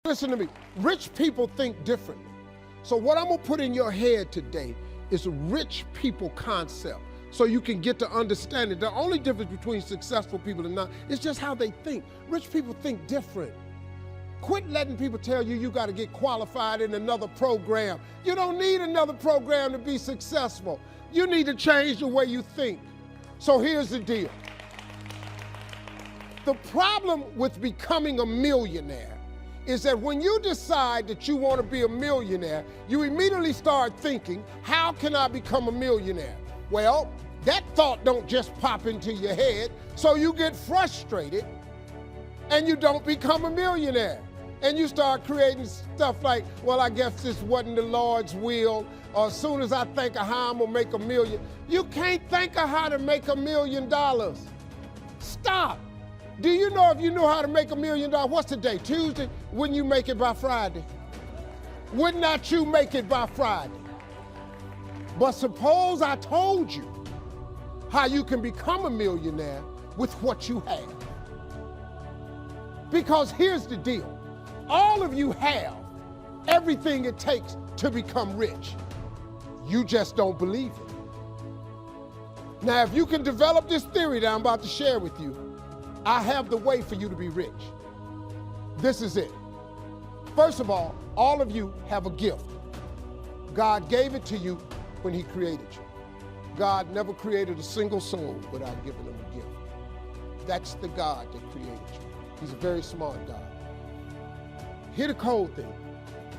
Listen to me. Rich people think differently. So what I'm going to put in your head today is a rich people concept so you can get to understand it. The only difference between successful people and not is just how they think. Rich people think different. Quit letting people tell you you got to get qualified in another program. You don't need another program to be successful. You need to change the way you think. So here's the deal. The problem with becoming a millionaire is that when you decide that you want to be a millionaire, you immediately start thinking, how can I become a millionaire? Well, that thought don't just pop into your head, so you get frustrated and you don't become a millionaire. And you start creating stuff like, well, I guess this wasn't the Lord's will, or as soon as I think of how I'm gonna make a million. You can't think of how to make $1 million. Stop. Do you know if you knew how to make $1 million, what's today, Tuesday? Wouldn't you make it by Friday? Would not you make it by Friday? But suppose I told you how you can become a millionaire with what you have. Because here's the deal. All of you have everything it takes to become rich. You just don't believe it. Now, if you can develop this theory that I'm about to share with you, I have the way for you to be rich. This is it. First of all of you have a gift. God gave it to you when he created you. God never created a single soul without giving them a gift. That's the God that created you. He's a very smart God. Here's the cold thing.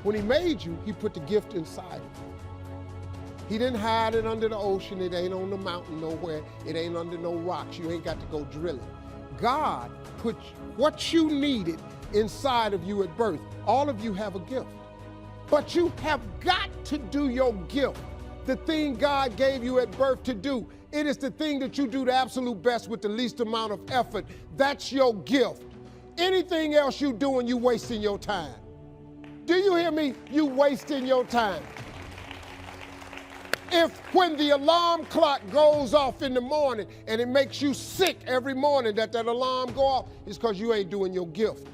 When he made you, he put the gift inside of you. He didn't hide it under the ocean. It ain't on the mountain nowhere. It ain't under no rocks. You ain't got to go drilling. God put what you needed inside of you at birth. All of you have a gift. But you have got to do your gift, the thing God gave you at birth to do. It is the thing that you do the absolute best with the least amount of effort. That's your gift. Anything else you doing, you wasting your time. Do you hear me? You wasting your time. If when the alarm clock goes off in the morning and it makes you sick every morning that alarm go off, it's because you ain't doing your gift.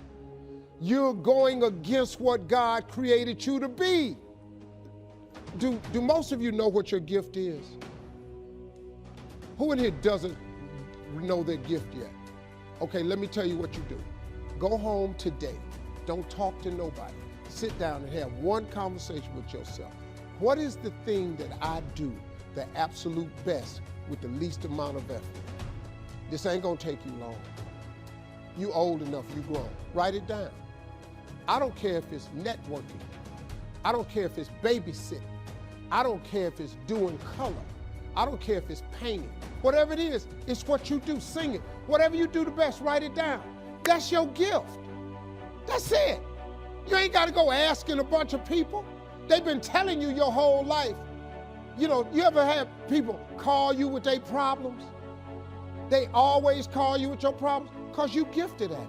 You're going against what God created you to be. Do most of you know what your gift is? Who in here doesn't know their gift yet? Okay, let me tell you what you do. Go home today. Don't talk to nobody. Sit down and have one conversation with yourself. What is the thing that I do the absolute best with the least amount of effort? This ain't gonna take you long. You old enough, you grown. Write it down. I don't care if it's networking. I don't care if it's babysitting. I don't care if it's doing color. I don't care if it's painting. Whatever it is, it's what you do. Sing it. Whatever you do the best, write it down. That's your gift. That's it. You ain't gotta go asking a bunch of people. They've been telling you your whole life. You know, you ever have people call you with their problems? They always call you with your problems because you gifted at it.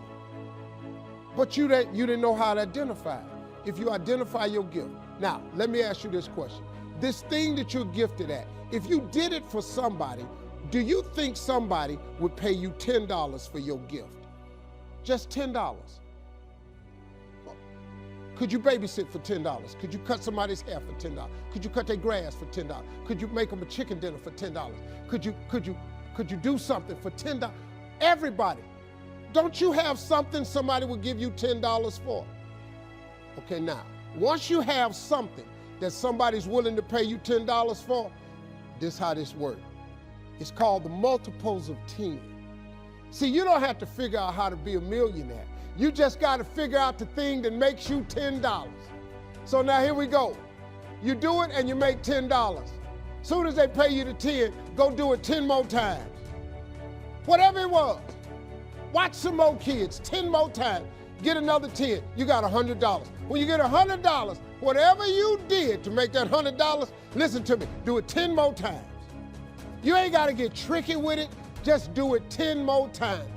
But you didn't know how to identify it. If you identify your gift. Now, let me ask you this question. This thing that you're gifted at, if you did it for somebody, do you think somebody would pay you $10 for your gift? Just $10. Could you babysit for $10? Could you cut somebody's hair for $10? Could you cut their grass for $10? Could you make them a chicken dinner for $10? Could you do something for $10? Everybody. Don't you have something somebody will give you $10 for? Okay, now, once you have something that somebody's willing to pay you $10 for, this is how this works. It's called the multiples of 10. See, you don't have to figure out how to be a millionaire. You just got to figure out the thing that makes you $10. So now here we go. You do it and you make $10. Soon as they pay you the 10, go do it 10 more times. Whatever it was. Watch some more kids, 10 more times. Get another 10, you got $100. When you get $100, whatever you did to make that $100, listen to me, do it 10 more times. You ain't got to get tricky with it. Just do it 10 more times.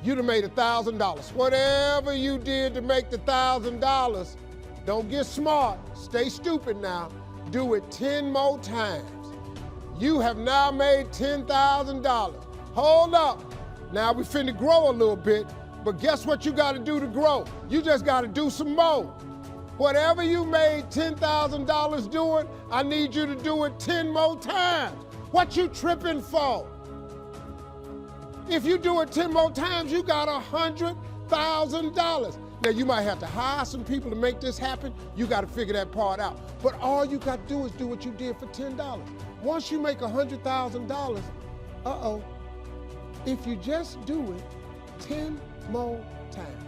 You'd have made $1,000. Whatever you did to make the $1,000, don't get smart. Stay stupid now. Do it 10 more times. You have now made $10,000. Hold up. Now we finna grow a little bit. But guess what you got to do to grow? You just got to do some more. Whatever you made $10,000 doing, I need you to do it 10 more times. What you tripping for? If you do it 10 more times, you got $100,000. Now, you might have to hire some people to make this happen. You got to figure that part out. But all you got to do is do what you did for $10. Once you make $100,000, if you just do it 10 more times,